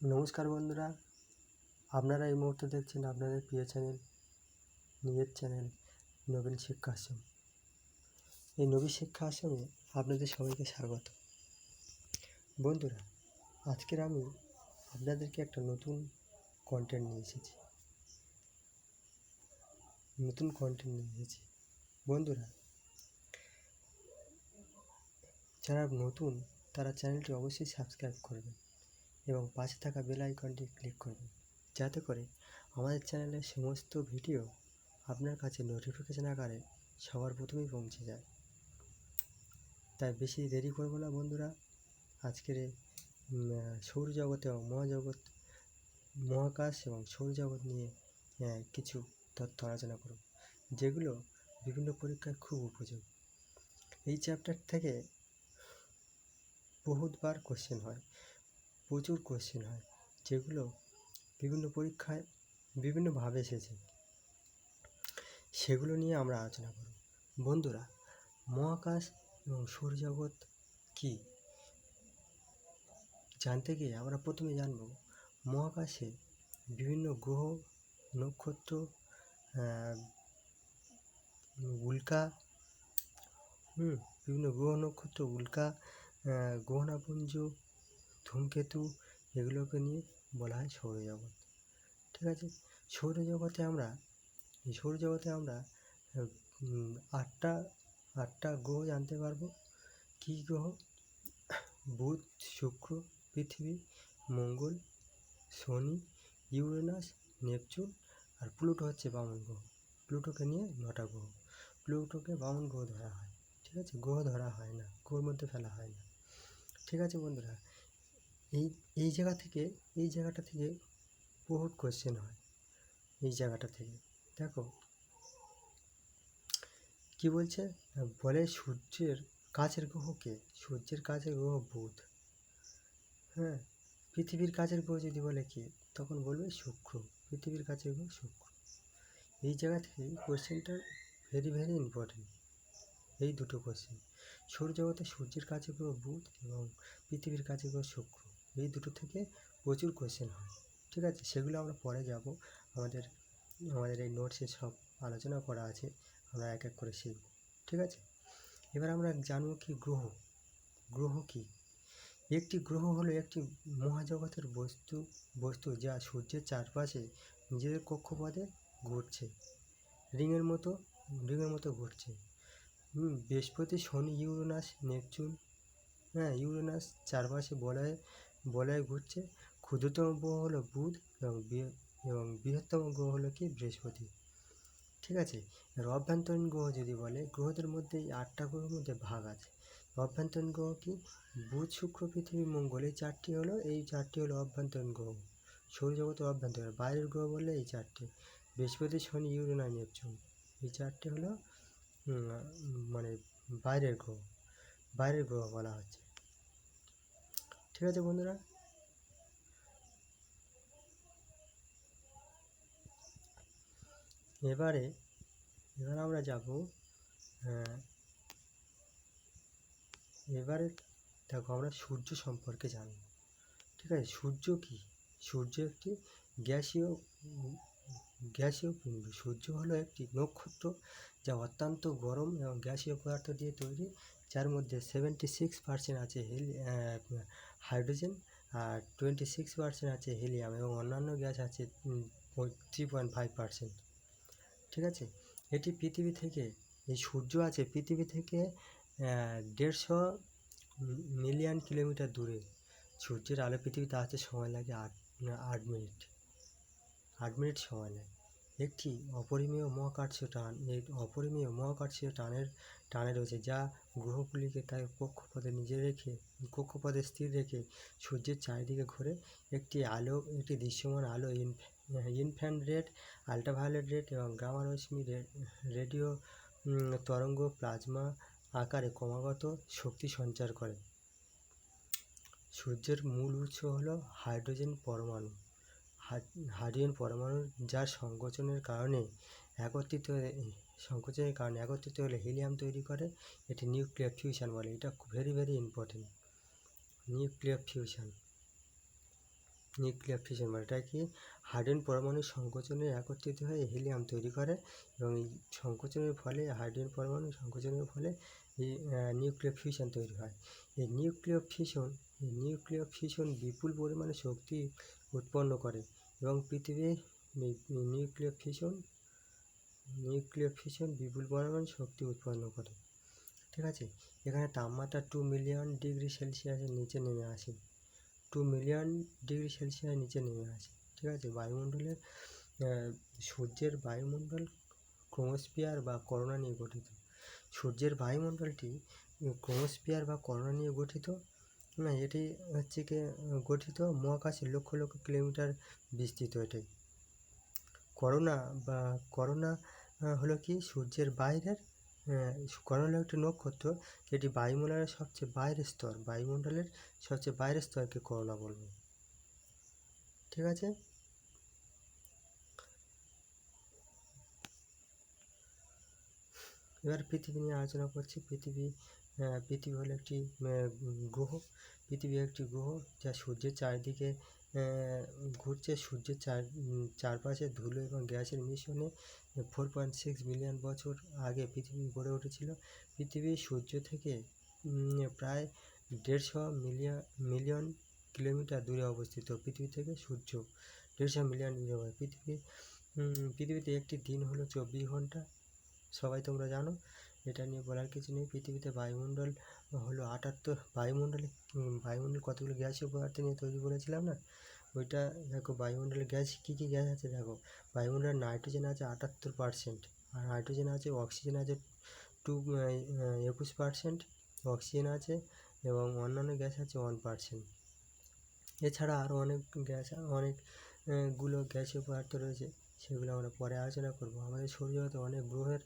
নমস্কার বন্ধুরা, আপনারা এই মুহূর্তে দেখছেন আপনাদের প্রিয় চ্যানেল, নিজের চ্যানেল নবীন শিক্ষা আশ্রম। এই নবীন শিক্ষা আশ্রমে আপনাদের সবাইকে স্বাগত। বন্ধুরা, আজকের আমি আপনাদেরকে একটা নতুন কন্টেন্ট নিয়ে এসেছি। বন্ধুরা, যারা নতুন তারা চ্যানেলটি অবশ্যই সাবস্ক্রাইব করবেন এবং পাশে থাকা বেল আইকনটি ক্লিক করবেন, যাতে করে আমাদের চ্যানেলের সমস্ত ভিডিও আপনার কাছে নোটিফিকেশন আকারে সবার প্রথমেই পৌঁছে যায়। তাই বেশি দেরি করব না বন্ধুরা, আজকের সৌরজগৎ এবং মহাকাশ এবং সৌরজগৎ নিয়ে কিছু তথ্য আলোচনা করব, যেগুলো বিভিন্ন পরীক্ষায় খুব উপযোগী। এই চ্যাপ্টার থেকে বহুতবার কোশ্চেন হয়, প্রচুর কোশ্চেন হয়, যেগুলো বিভিন্ন পরীক্ষায় বিভিন্নভাবে এসেছে, সেগুলো নিয়ে আমরা আলোচনা করব। বন্ধুরা, মহাকাশ এবং সৌরজগৎ কী জানতে গিয়ে আমরা প্রথমে জানব মহাকাশে বিভিন্ন গ্রহ, নক্ষত্র, উল্কা, বিভিন্ন গ্রহ, নক্ষত্র, উল্কা, গ্রহাণুপুঞ্জ, ধূমকেতু, এগুলোকে নিয়ে বলা হয় সৌরজগৎ। ঠিক আছে, সৌরজগতে আমরা আটটা গ্রহ জানতে পারবো। কী গ্রহ? বুধ, শুক্র, পৃথিবী, মঙ্গল, শনি, ইউরেনাস, নেপচুন আর প্লুটো হচ্ছে বামন গ্রহ। প্লুটোকে নিয়ে 9টা গ্রহ। প্লুটোকে বামন গ্রহ ধরা হয়। ঠিক আছে, গ্রহ ধরা হয় না, গ্রহের মধ্যে ফেলা হয় না। ঠিক আছে বন্ধুরা, এই জায়গাটা থেকে বহুত কোশ্চেন হয়। এই জায়গাটা থেকে দেখো কি বলছে, বলে সূর্যের কাছের গ্রহ কে? সূর্যের কাছের গ্রহ বুধ। পৃথিবীর কাছের গ্রহ যদি বলে কি, তখন বলবে শুক্র। পৃথিবীর কাছের গ্রহ শুক্র। এই জায়গা থেকে কোশ্চেনটা ভেরি ভেরি ইম্পর্টেন্ট। এই দুটো কোশ্চেন, সৌরজগতে সূর্যের কাছে গ্রহ বুধ এবং পৃথিবীর কাছে গ্রহ শুক্র, এই দুটো থেকে প্রচুর কোশ্চেন হয়। ঠিক আছে, সেগুলো আমরা পরে যাব। আমাদের এই নোটসে সব আলোচনা করা আছে, আমরা এক এক করে শিখব। ঠিক আছে, এবার আমরা জানবো কি গ্রহ কী। একটি গ্রহ হলো একটি মহাজগতের বস্তু যা সূর্যের চারপাশে নিজেদের কক্ষপথে ঘুরছে, রিংয়ের মতো ঘুরছে। বৃহস্পতি, শনি, ইউরেনাস, নেপচুন, ইউরেনাস চারপাশে বলয়ে ঘুরছে। ক্ষুদ্রতম গ্রহ হলো বুধ এবং বৃহত্তম গ্রহ হলো কি বৃহস্পতি। ঠিক আছে, এর অভ্যন্তরীণ গ্রহ যদি বলে, গ্রহদের মধ্যে এই 8টা গ্রহের মধ্যে ভাগ আছে। অভ্যন্তরীণ গ্রহ কি? বুধ, শুক্র, পৃথিবী, মঙ্গল, এই চারটি হলো অভ্যন্তরীণ গ্রহ, সৌরজগতের অভ্যন্তরীণ। বাইরের গ্রহ বললে এই 4টে, বৃহস্পতি, শনি, ইউরেনাস, নেপচুন, এই 4টে হলো মানে বাইরের গ্রহ বলা হচ্ছে। ঠিক আছে বন্ধুরা, এবার আমরা যাব। এবারে দেখো, আমরা সূর্য সম্পর্কে জানব। ঠিক আছে, সূর্য কি? সূর্য একটি গ্যাসীয় পিণ্ড। সূর্য হলো একটি নক্ষত্র যা অত্যন্ত গরম এবং গ্যাসীয় পদার্থ দিয়ে তৈরি, যার মধ্যে 76% আছে হাইড্রোজেন আর 26% আছে হিলিয়াম এবং অন্যান্য গ্যাস আছে 3.5%। ঠিক আছে, এটি পৃথিবী থেকে, এই সূর্য আছে পৃথিবী থেকে 150 মিলিয়ন কিলোমিটার দূরে। সূর্যের আলো পৃথিবীতে আসতে সময় লাগে 8 মিনিট। 8 মিনিট সময় নেয়। একটি অপরিমেয় মহাকর্ষীয় টানে রয়েছে, যা গ্রহগুলিকে তার কক্ষপথে স্থির রেখে সূর্যের চারিদিকে ঘোরে। একটি দৃশ্যমান আলো ইনফ্রারেড, আল্ট্রাভায়োলেট রেড এবং গামা রশ্মি, রেডিও তরঙ্গ প্লাজমা আকারে ক্রমাগত শক্তি সঞ্চার করে। সূর্যের মূল উৎস হলো হাইড্রোজেন পরমাণু, যার সংকোচনের কারণে একত্রিত হলে হিলিয়াম তৈরি করে। এটি নিউক্লিয়ার ফিউশন বলে। এটা very very important, nuclear fusion. Nuclear fission মানে এটা কি হাইড্রোজেন পরমাণু সংকোচনে একত্রিত হয়ে হিলিয়াম তৈরি করে এবং এই সংকোচনের ফলে হাইড্রোজেন পরমাণু সংকোচনের ফলে এই নিউক্লিয়ার ফিউশন তৈরি হয়। এই নিউক্লিয়ার ফিশন বিপুল পরিমাণে শক্তি উৎপন্ন করে এবং পৃথিবী নিউক্লিয়ার ফিশন বিপুল পরিমাণে শক্তি উৎপন্ন করে। ঠিক আছে, এখানে তাপমাত্রা 2 মিলিয়ন ডিগ্রি সেলসিয়াসের নিচে নেমে আসে। 2 মিলিয়ন ডিগ্রি সেলসিয়াস নিচে নেমে আসে। ঠিক আছে, বায়ুমণ্ডলের সূর্যের বায়ুমণ্ডল ক্রোমোস্ফিয়ার বা করোনা নিয়ে গঠিত। সূর্যের বায়ুমণ্ডলটি ক্রোমোস্ফিয়ার বা করোনা নিয়ে গঠিত। এটি হচ্ছে কি গঠিত মহাকাশে লক্ষ লক্ষ কিলোমিটার বিস্তৃত। এটাই করোনা হলো কি সূর্যের বাইরের করোনা হলো একটি নক্ষত্র যেটি বায়ুমণ্ডলের সবচেয়ে বাইরের স্তরকে করোনা বলবো। ঠিক আছে, এবার পৃথিবী নিয়ে আলোচনা করছি। পৃথিবী হলো একটি গ্রহ। পৃথিবী একটি গ্রহ যা সূর্যের চারিদিকে ঘুরছে। সূর্যের চারপাশে ধুলো এবং গ্যাসের মিশ্রণে 4.6 মিলিয়ন বছর আগে পৃথিবী গড়ে উঠেছিল। পৃথিবী সূর্য থেকে প্রায় 150 মিলিয়ন কিলোমিটার দূরে অবস্থিত। পৃথিবী থেকে সূর্য 150 মিলিয়ন দূরে। পৃথিবীতে একটি দিন হলো 24 ঘন্টা। সবাই তোমরা জানো, এটা নিয়ে বলার কিছু নেই। পৃথিবীতে বায়ুমণ্ডল হলো 78। বায়ুমণ্ডল কতগুলো গ্যাসীয় পদার্থ নিয়ে তৈরি বলেছিলাম না, ওইটা দেখো বায়ুমণ্ডলের গ্যাস কী কী গ্যাস আছে দেখো। বায়ুমণ্ডলের নাইট্রোজেন আছে 78%, আর হাইড্রোজেন আছে, অক্সিজেন আছে 21%, অক্সিজেন আছে এবং অন্যান্য গ্যাস আছে 1%। এছাড়া আরও অনেকগুলো গ্যাসীয় পদার্থ রয়েছে, সেগুলো আমরা পরে আলোচনা করব। আমাদের সৌরজগতে অনেক গ্রহের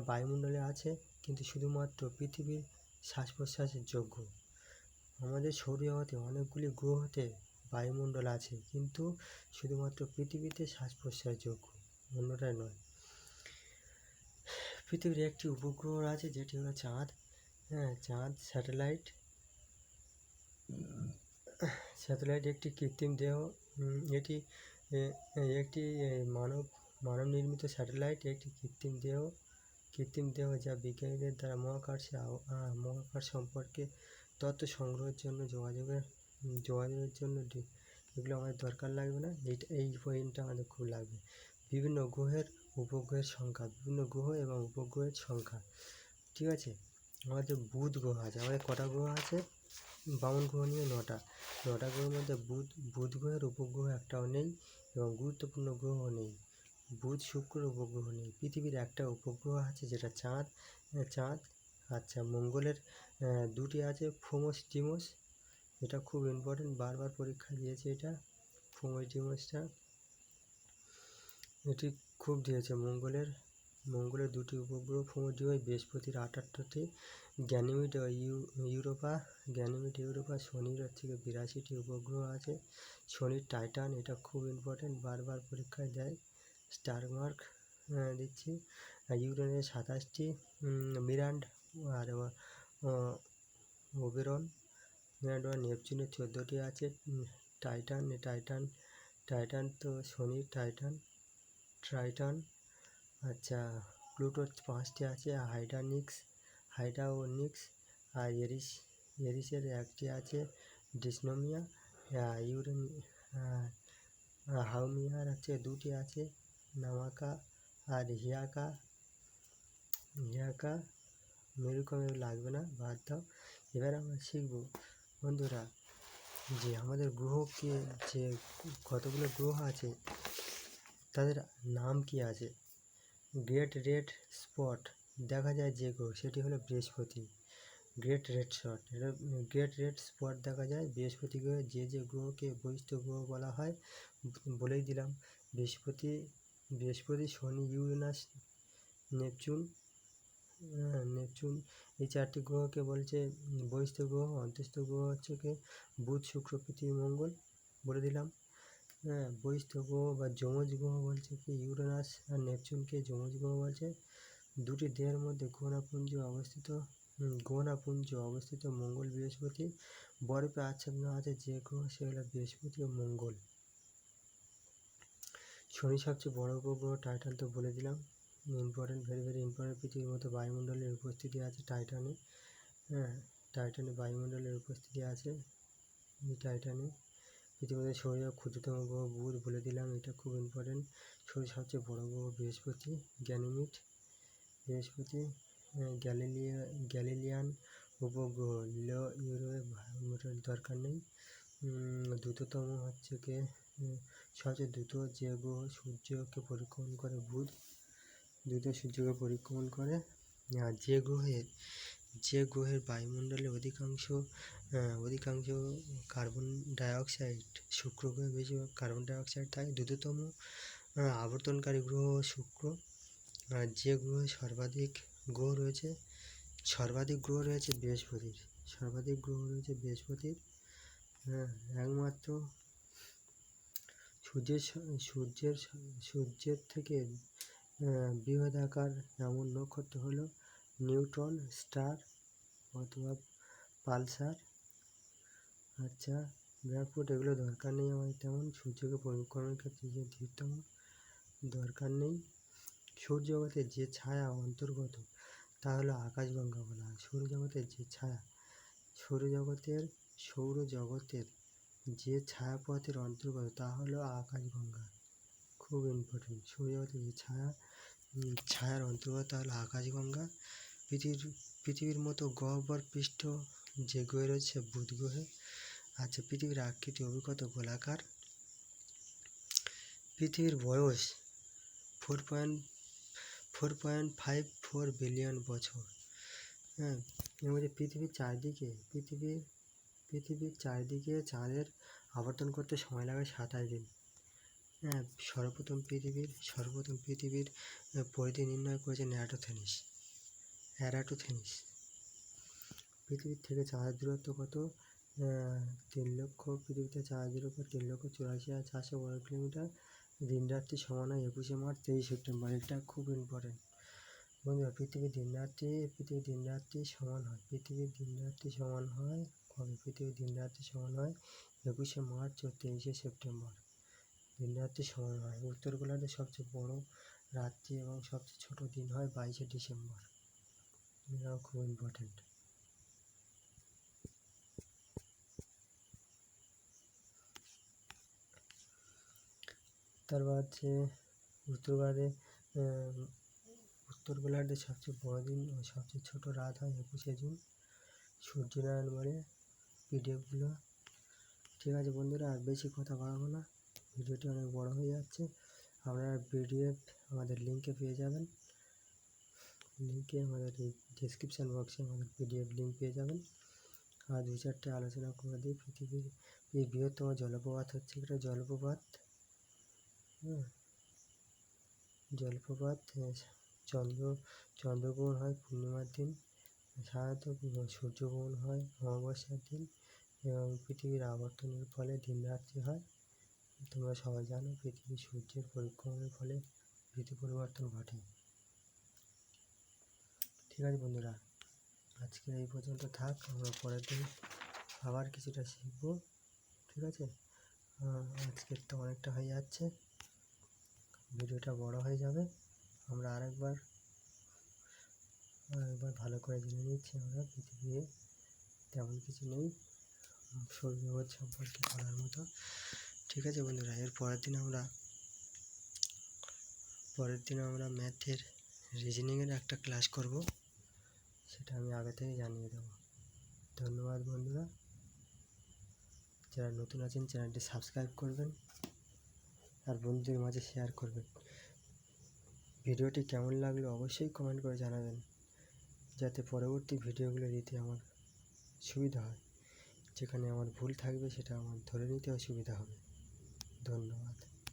বায়ুমণ্ডলে আছে, কিন্তু শুধুমাত্র পৃথিবীর শ্বাস প্রশ্বাসের যোগ্য। আমাদের সৌরজগতে অনেকগুলি গ্রহতে বায়ুমণ্ডল আছে, কিন্তু শুধুমাত্র পৃথিবীতে শ্বাস প্রশ্বাস যোগ্য, অন্যটাই নয়। পৃথিবীর একটি উপগ্রহ আছে যেটি হলো চাঁদ। চাঁদ স্যাটেলাইট একটি কৃত্রিম দেহ। এটি একটি মানব নির্মিত স্যাটেলাইট একটি কৃত্রিম দেহ যা বিজ্ঞানীদের দ্বারা মহাকাশ সম্পর্কে তথ্য সংগ্রহের জন্য যোগাযোগের জন্য এগুলো আমাদের দরকার লাগবে না, এই পয়েন্টটা আমাদের খুব লাগবে। বিভিন্ন গ্রহ এবং উপগ্রহের সংখ্যা। ঠিক আছে, আমাদের বুধ গ্রহ আছে। আমাদের কটা গ্রহ আছে? বামন গ্রহ নিয়ে 9টা গ্রহের মধ্যে বুধ গ্রহের উপগ্রহ একটাও নেই এবং গুরুত্বপূর্ণ গ্রহ নেই। বুধ শুক্র উপগ্রহ নেই। পৃথিবীর একটা উপগ্রহ আছে যেটা চাঁদ। আচ্ছা, মঙ্গলের 2টি আছে, ফোমস ডিমোস। এটা খুব ইম্পর্টেন্ট, বারবার পরীক্ষা দিয়েছে এটা। ফোমস ডিমোসটা এটি খুব দিয়েছে। মঙ্গলের 2টি উপগ্রহ ফোমস ডিমোস। বৃহস্পতির 78টি, গ্যানিমিড ইউরোপা। শনির হচ্ছে 82টি উপগ্রহ আছে। শনির টাইটান, এটা খুব ইম্পর্টেন্ট, বারবার পরীক্ষায় দেয়, স্টার মার্ক দিচ্ছি। ইউরেনাসের 27টি, মিরান্ড আর ওবেরন। নেপচুনের 14টি আছে। টাইটান তো শনির ট্রাইটান। আচ্ছা, প্লুটোর 5টি আছে, হাইডাওনিক্স আর এরিসের 1টি আছে, ডিসনোমিয়া। হাউমিয়ার হচ্ছে 2টি আছে, নামাকা আর হিয়াকা। মেরুকম লাগবে না, বাদ দাও। এবার আমরা শিখব বন্ধুরা যে আমাদের গ্রহকে যে কতগুলো গ্রহ আছে তাদের নাম কি আছে। গ্রেট রেড স্পট দেখা যায় যে গ্রহ, সেটি হলো বৃহস্পতি। গ্রেট রেড স্পট দেখা যায় বৃহস্পতি গ্রহে। যে গ্রহকে বহিঃস্থ গ্রহ বলা হয় বলেই দিলাম, বৃহস্পতি, শনি, ইউরেনাস, নেপচুন। এই 4টি গ্রহকে বলছে বহিঃস্থ গ্রহ। অন্তঃস্থ গ্রহ হচ্ছে কি বুধ, শুক্র, পৃথিবী, মঙ্গল বলে দিলাম। বহিঃস্থ গ্রহ বা যমজ গ্রহ বলছে কি ইউরেনাস আর নেপচুনকে যমজ গ্রহ বলছে। 2টি দেহের মধ্যে কণাপুঞ্জ অবস্থিত গ্রহাণুপুঞ্জ অবস্থিত মঙ্গল বৃহস্পতি বরফে আচ্ছন্ন আছে যে গ্রহ সে হলো বৃহস্পতি ও মঙ্গল। শনি সবচেয়ে বড় উপগ্রহ টাইটান তো বলে দিলাম, ইম্পর্টেন্ট, ভেরি ভেরি ইম্পর্টেন্ট। পৃথিবীর মতো বায়ুমণ্ডলের উপস্থিতি আছে টাইটানে। হ্যাঁ, টাইটানে বায়ুমণ্ডলের উপস্থিতি আছে এই টাইটানে। পৃথিবীতে সৌর ক্ষুদ্রতম গ্রহ বুধ বলে দিলাম, এটা খুব ইম্পর্টেন্ট। সৌর সবচেয়ে বড় গ্রহ বৃহস্পতি, গ্যানিমিড বৃহস্পতি। গ্যালিলিয়ান উপগ্রহ লো ইউরোপের দরকার নেই। দ্রুততম হচ্ছে কে, সবচেয়ে দ্রুত যে গ্রহ সূর্যকে পরিক্রমণ করে বুধ, দ্রুত সূর্যকে পরিক্রমণ করে। আর যে গ্রহের বায়ুমণ্ডলে অধিকাংশ কার্বন ডাইঅক্সাইড, শুক্র গ্রহে বেশি কার্বন ডাইঅক্সাইড থাকে। দ্রুততম আবর্তনকারী গ্রহ শুক্র। আর যে গ্রহে সর্বাধিক গ্রহ রয়েছে বৃহস্পতির। একমাত্র সূর্যের থেকে বৃহদাকার এমন নক্ষত্র হলো নিউট্রন স্টার অথবা পালসার। আচ্ছা, ব্র্যাডফোর্ড এগুলো দরকার নেই আমার তেমন। সূর্যকে পরিক্রমণের ক্ষেত্রে যে ধীরতম দরকার নেই। সৌরজগতের যে ছায়া অন্তর্গত তা হলো আকাশগঙ্গা বলা হয়। সৌরজগতের যে ছায়াপথের অন্তর্গত তা হলো আকাশগঙ্গা, খুব ইম্পর্টেন্ট। সৌরজগতের যে ছায়ার অন্তর্গত তা হলো আকাশগঙ্গা। পৃথিবীর মতো গহ্বর পৃষ্ঠ যে গ্রহে রয়েছে বুধ গ্রহে। আচ্ছা, পৃথিবীর আকৃতি অভিজ্ঞত গোলাকার। পৃথিবীর বয়স 4.54 বিলিয়ন বছর। হ্যাঁ, এর মধ্যে পৃথিবীর চারদিকে চাঁদের আবর্তন করতে সময় লাগে 27 দিন। হ্যাঁ, সর্বপ্রথম পৃথিবীর পরিধি নির্ণয় করেছেন এরাটোথেনিস। পৃথিবীর থেকে চাঁদের দূরত্ব কত? 3 লক্ষ, পৃথিবীতে চাঁদের দূরত্ব 3,84,400 বর্গ কিলোমিটার। দিন রাত্রি সমান হয় 21 মার্চ 23 সেপ্টেম্বর। এটা খুব ইম্পর্টেন্ট বন্ধুরা। পৃথিবীর দিন রাত্রি সমান হয় পৃথিবীর দিন রাত্রি সমান হয় 21 মার্চ ও 23 সেপ্টেম্বর। দিন রাত্রি সমান হয়। উত্তর গোলার্ধে সবচেয়ে বড় রাত্রি এবং সবচেয়ে ছোট দিন হয় 22 ডিসেম্বর। এটাও খুব ইম্পর্টেন্ট। তারপর হচ্ছে উত্তর গোলার্ধে সবচেয়ে বড় দিন ও সবচেয়ে ছোট রাত হয় 21 জুন। সূর্যনারায়ণ বলে পিডিএফগুলো। ঠিক আছে বন্ধুরা, আর বেশি কথা বাড়াবো না, ভিডিওটি অনেক বড় হয়ে যাচ্ছে। আপনারা পিডিএফ আমাদের লিঙ্কে পেয়ে যাবেন। আমাদের ডেসক্রিপশান বক্সে আমাদের পিডিএফ লিঙ্ক পেয়ে যাবেন। আর 2-4টে আলোচনা করে দিই। পৃথিবীর এই বৃহত্তম জলপ্রপাত হচ্ছে এটা জলপ্রপাত চন্দ্রগ্রহণ হয় পূর্ণিমার দিন। সাধারণত সূর্যগ্রহণ হয় অমাবস্যার দিন এবং পৃথিবীর আবর্তনের ফলে দিন রাত্রি হয়। তোমরা সবাই জানো পৃথিবী সূর্যের পরিক্রমার ফলে ঋতু পরিবর্তন ঘটে। ঠিক আছে বন্ধুরা, আজকে এই পর্যন্ত থাক। আমরা পরের দিন আবার কিছুটা শিখবো। ঠিক আছে, আজকের তো অনেকটা হয়ে যাচ্ছে, ভিডিওটা বড় হয়ে যাবে। আমরা আরেকবার ভালো করে জেনে নিচ্ছি আমরা পৃথিবীতে তেমন কিছু নেই সৌরজগৎ সম্পর্কে পড়ার মতো। ঠিক আছে বন্ধুরা, এর পরের দিন আমরা ম্যাথের রিজনিংয়ের একটা ক্লাস করব, সেটা আমি আগে থেকে জানিয়ে দেবো। ধন্যবাদ বন্ধুরা। যারা নতুন আছেন চ্যানেলটি সাবস্ক্রাইব করবেন আর বন্ধুদের মাঝে শেয়ার করবেন। ভিডিওটি কেমন লাগলো অবশ্যই কমেন্ট করে জানাবেন, যাতে পরবর্তী ভিডিওগুলো দিতে আমার সুবিধা হয়। যেখানে আমার ভুল থাকবে সেটা আমার ধরে নিতে অসুবিধা হবে। ধন্যবাদ।